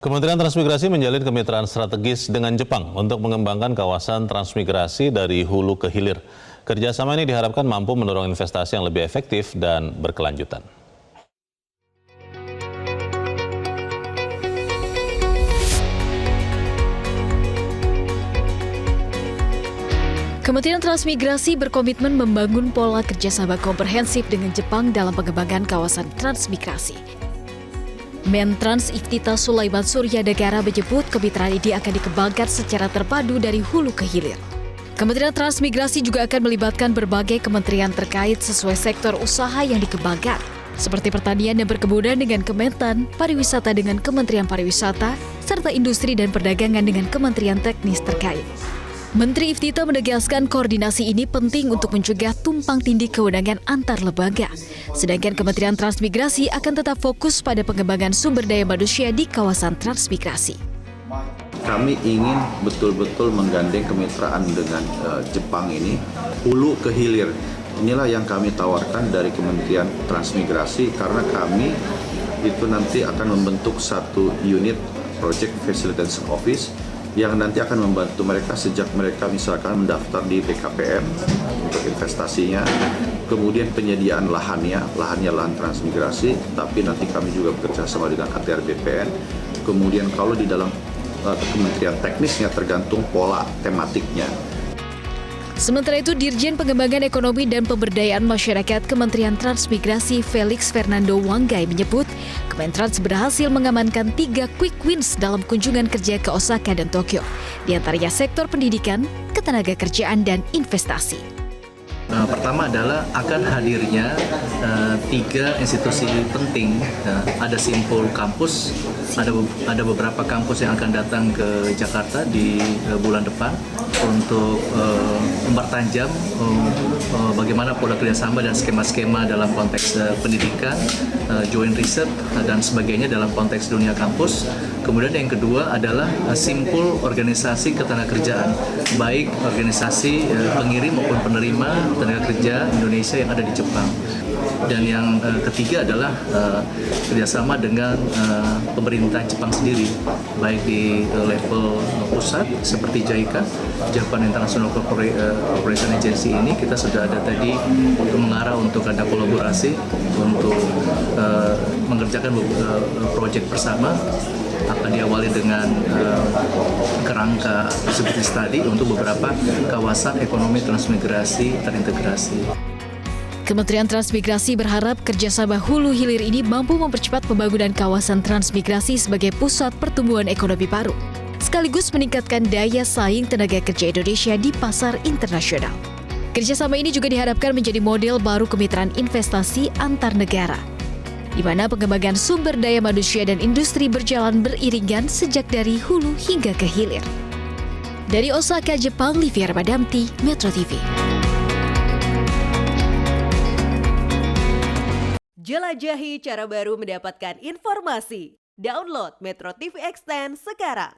Kementerian Transmigrasi menjalin kemitraan strategis dengan Jepang untuk mengembangkan kawasan transmigrasi dari hulu ke hilir. Kerjasama ini diharapkan mampu mendorong investasi yang lebih efektif dan berkelanjutan. Kementerian Transmigrasi berkomitmen membangun pola kerjasama komprehensif dengan Jepang dalam pengembangan kawasan transmigrasi. Mentrans Iftita Sulaiman Suryadegara menyebut kemitraan ini akan dikembangkan secara terpadu dari hulu ke hilir. Kementerian Transmigrasi juga akan melibatkan berbagai kementerian terkait sesuai sektor usaha yang dikembangkan, seperti pertanian dan perkebunan dengan Kementan, pariwisata dengan Kementerian Pariwisata, serta industri dan perdagangan dengan kementerian teknis terkait. Menteri Iftita menegaskan koordinasi ini penting untuk mencegah tumpang tindih kewenangan antar lembaga. Sedangkan Kementerian Transmigrasi akan tetap fokus pada pengembangan sumber daya manusia di kawasan transmigrasi. Kami ingin betul-betul menggandeng kemitraan dengan Jepang ini hulu ke hilir. Inilah yang kami tawarkan dari Kementerian Transmigrasi karena kami itu nanti akan membentuk satu unit Project Facilitation Office yang nanti akan membantu mereka sejak mereka misalkan mendaftar di BKPM untuk investasinya, kemudian penyediaan lahan transmigrasi, tapi nanti kami juga bekerja sama dengan ATR BPN, kemudian kalau di dalam kementerian teknisnya tergantung pola tematiknya. Sementara itu, Dirjen Pengembangan Ekonomi dan Pemberdayaan Masyarakat Kementerian Transmigrasi Felix Fernando Wanggai menyebut, Kementrans berhasil mengamankan 3 quick wins dalam kunjungan kerja ke Osaka dan Tokyo, di antaranya sektor pendidikan, ketenagakerjaan, dan investasi. Pertama adalah akan hadirnya 3 institusi penting. Ada Simpul Kampus, ada beberapa kampus yang akan datang ke Jakarta di bulan depan untuk mempertajam bagaimana pola kerjasama dan skema-skema dalam konteks pendidikan, joint research dan sebagainya dalam konteks dunia kampus. Kemudian yang kedua adalah Simpul organisasi ketenagakerjaan, baik organisasi pengirim maupun penerima tenaga kerja Indonesia yang ada di Jepang. Dan yang ketiga adalah kerjasama dengan pemerintah Jepang sendiri, baik di level pusat seperti JICA, Japan International Cooperation Agency ini kita sudah ada tadi untuk mengarah untuk ada kolaborasi untuk mengerjakan proyek bersama. Akan diawali dengan kerangka feasibility study untuk beberapa kawasan ekonomi transmigrasi terintegrasi. Kementerian Transmigrasi berharap kerjasama hulu hilir ini mampu mempercepat pembangunan kawasan transmigrasi sebagai pusat pertumbuhan ekonomi baru, sekaligus meningkatkan daya saing tenaga kerja Indonesia di pasar internasional. Kerjasama ini juga diharapkan menjadi model baru kemitraan investasi antar negara, di mana pengembangan sumber daya manusia dan industri berjalan beriringan sejak dari hulu hingga ke hilir. Dari Osaka, Jepang, Livia Ramadhanti, Metro TV. Jelajahi cara baru mendapatkan informasi. Download Metro TV Extend sekarang.